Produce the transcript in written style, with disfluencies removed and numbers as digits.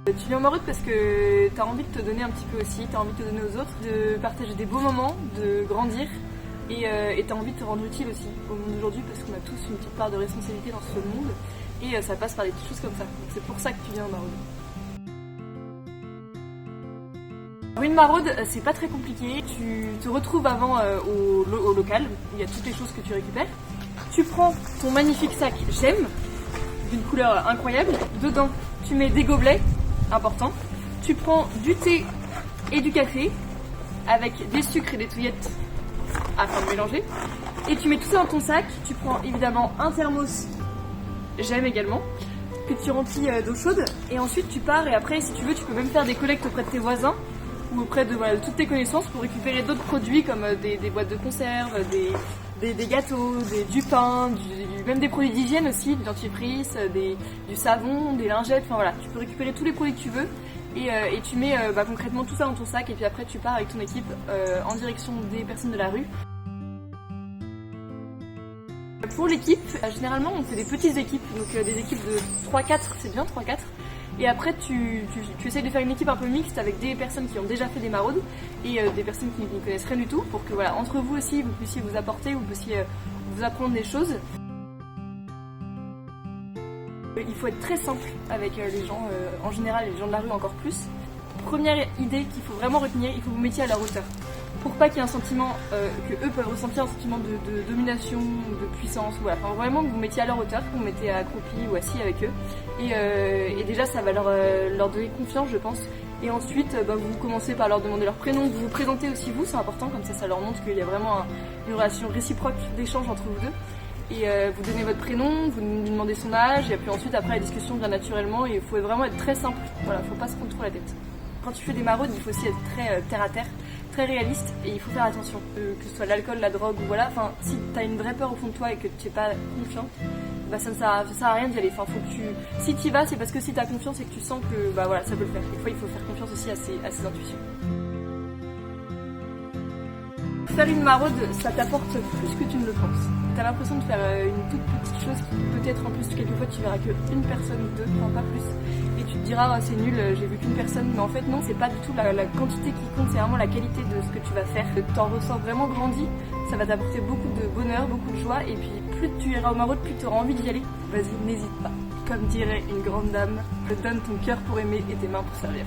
Tu viens en maraude parce que tu as envie de te donner un petit peu aussi, tu as envie de te donner aux autres, de partager des beaux moments, de grandir et tu as envie de te rendre utile aussi au monde d'aujourd'hui parce qu'on a tous une petite part de responsabilité dans ce monde et ça passe par des petites choses comme ça. Donc c'est pour ça que tu viens en maraude. Une maraude, c'est pas très compliqué. Tu te retrouves avant au local où il y a toutes les choses que tu récupères. Tu prends ton magnifique sac J'aime d'une couleur incroyable. Dedans, tu mets des gobelets importants. Tu prends du thé et du café avec des sucres et des touillettes afin de mélanger. Et tu mets tout ça dans ton sac. Tu prends évidemment un thermos J'aime également que tu remplis d'eau chaude. Et ensuite, tu pars et après, si tu veux, tu peux même faire des collectes auprès de tes voisins ou auprès de toutes tes connaissances pour récupérer d'autres produits comme des boîtes de conserve, des gâteaux, du pain, même des produits d'hygiène aussi, du dentifrice, du savon, des lingettes, enfin voilà, tu peux récupérer tous les produits que tu veux et tu mets concrètement tout ça dans ton sac et puis après tu pars avec ton équipe en direction des personnes de la rue. Pour l'équipe, généralement on fait des petites équipes, donc des équipes de 3-4, c'est bien 3-4. Et après, tu essayes de faire une équipe un peu mixte avec des personnes qui ont déjà fait des maraudes et des personnes qui ne connaissent rien du tout pour que voilà, entre vous aussi, vous puissiez vous apporter, vous puissiez vous apprendre des choses. Il faut être très simple avec les gens, en général, les gens de la rue encore plus. Première idée qu'il faut vraiment retenir, il faut que vous mettiez à leur hauteur. Pour pas qu'il y ait un sentiment, que eux peuvent ressentir un sentiment de domination, de puissance, voilà. Enfin, vraiment que vous mettiez à leur hauteur, que vous mettez accroupi ou assis avec eux. Et déjà ça va leur donner confiance je pense. Et ensuite vous commencez par leur demander leur prénom, vous vous présentez aussi vous, c'est important, comme ça leur montre qu'il y a vraiment une relation réciproque d'échange entre vous deux. Et vous donnez votre prénom, vous lui demandez son âge, et puis ensuite après la discussion vient naturellement et il faut vraiment être très simple, voilà, faut pas se prendre trop la tête. Quand tu fais des maraudes, il faut aussi être très terre à terre, très réaliste et il faut faire attention, que ce soit l'alcool, la drogue ou voilà, enfin si t'as une vraie peur au fond de toi et que tu n'es pas confiant, ça ne sert à rien d'y aller. Enfin, faut que si tu y vas, c'est parce que si tu as confiance et que tu sens que voilà, ça peut le faire. Des fois, il faut faire confiance aussi à ses intuitions. Faire une maraude, ça t'apporte plus que tu ne le penses. Tu as l'impression de faire une toute petite chose qui peut-être en plus, quelquefois, tu verras qu'une personne ou deux, enfin pas plus. Et tu te diras, oh, c'est nul, j'ai vu qu'une personne. Mais en fait, non, c'est pas du tout la quantité qui compte, c'est vraiment la qualité de ce que tu vas faire. T'en ressens vraiment grandi, ça va t'apporter beaucoup de bonheur, beaucoup de joie. Et puis, plus tu iras au maraude, plus tu auras envie d'y aller. Vas-y, n'hésite pas. Comme dirait une grande dame, donne ton cœur pour aimer et tes mains pour servir.